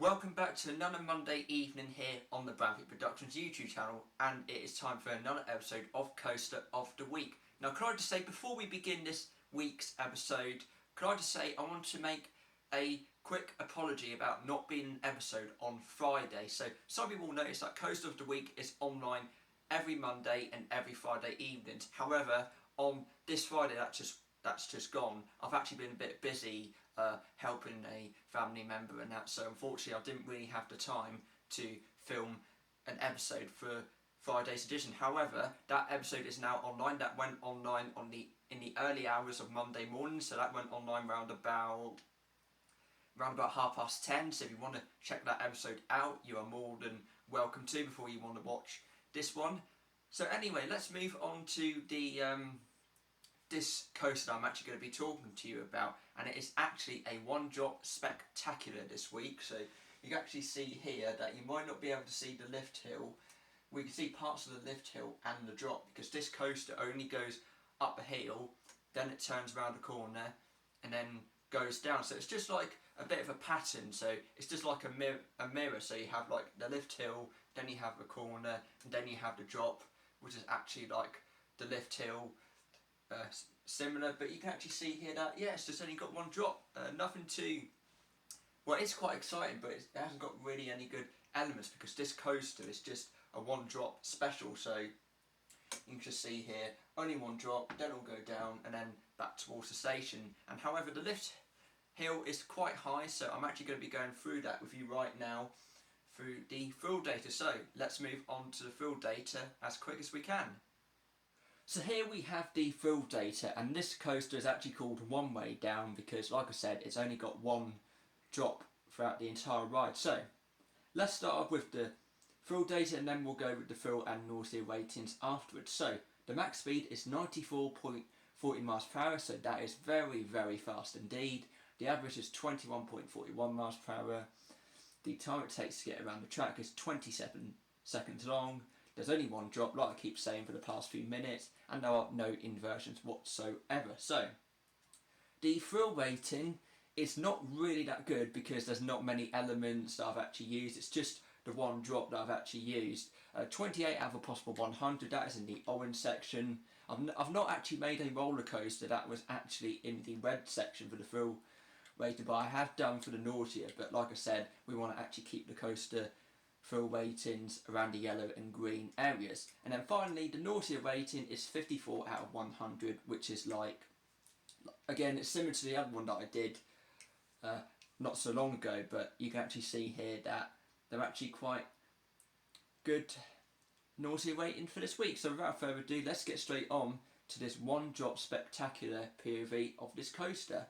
Welcome back to another Monday evening here on the Branthwaite Productions YouTube channel, and it is time for another episode of Coaster of the Week. Now, could I just say, before we begin this week's episode, I want to make a quick apology about not being an episode on Friday. So some people will notice that Coaster of the Week is online every Monday and every Friday evenings. However, on this Friday that's just gone, I've actually been a bit busy helping a family member and that, so unfortunately I didn't really have the time to film an episode for Friday's edition. However, that episode is now online. That went online in the early hours of Monday morning, so that went online round about 10:30. So if you want to check that episode out, you are more than welcome to before you want to watch this one. So anyway, let's move on to the this coaster I'm actually going to be talking to you about, and it is actually a one-drop spectacular this week. So you can actually see here that you might not be able to see the lift hill. We can see parts of the lift hill and the drop, because this coaster only goes up a hill, then it turns around the corner and then goes down. So it's just like a bit of a pattern. So it's just like a mirror. So you have like the lift hill, then you have the corner, and then you have the drop, which is actually like the lift hill. Similar, but you can actually see here that it's just only got one drop. Nothing too, well, it's quite exciting, but it hasn't got really any good elements, because this coaster is just a one drop special. So you can just see here, only one drop, then it'll go down and then back towards the station. And however, the lift hill is quite high, so I'm actually going to be going through that with you right now through the fuel data. So let's move on to the fuel data as quick as we can. So here we have the fuel data, and this coaster is actually called One Way Down because, like I said, it's only got one drop throughout the entire ride. So let's start off with the fuel data, and then we'll go with the fuel and nausea ratings afterwards. So the max speed is 94.40 miles per hour, so that is very, very fast indeed. The average is 21.41 miles per hour. The time it takes to get around the track is 27 seconds long. There's only one drop, like I keep saying for the past few minutes, and there are no inversions whatsoever. So the thrill rating is not really that good because there's not many elements that I've actually used. It's just the one drop that I've actually used. 28 out of a possible 100, that is in the orange section. I've not actually made a roller coaster that was actually in the red section for the thrill rating, but I have done for the nausea. But like I said, we want to actually keep the coaster full ratings around the yellow and green areas. And then finally, the nausea rating is 54 out of 100, which is like, again, it's similar to the other one that I did not so long ago, but you can actually see here that they're actually quite good nausea rating for this week. So without further ado, let's get straight on to this one drop spectacular POV of this coaster.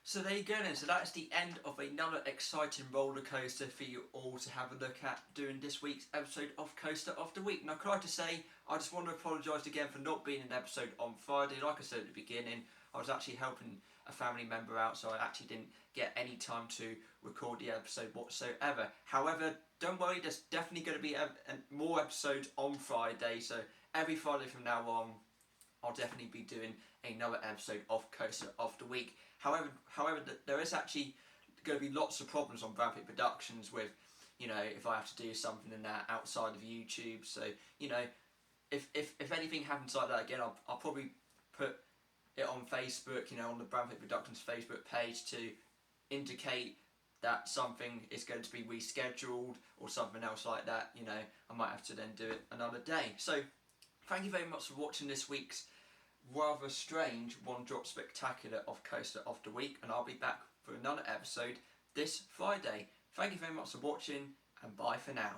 So there you go then, so that's the end of another exciting roller coaster for you all to have a look at during this week's episode of Coaster of the Week. Now, could I just say, I just want to apologise again for not being an episode on Friday. Like I said at the beginning, I was actually helping a family member out, so I actually didn't get any time to record the episode whatsoever. However, don't worry, there's definitely going to be more episodes on Friday, so every Friday from now on, I'll definitely be doing another episode of Coaster of the Week. However, there is actually going to be lots of problems on Branthwaite Productions with, if I have to do something in that outside of YouTube. So, if anything happens like that again, I'll probably put it on Facebook, on the Branthwaite Productions Facebook page to indicate that something is going to be rescheduled or something else like that. I might have to then do it another day. So, thank you very much for watching this week's rather strange one drop spectacular of Coaster of the Week, and I'll be back for another episode this Friday. Thank you very much for watching, and bye for now.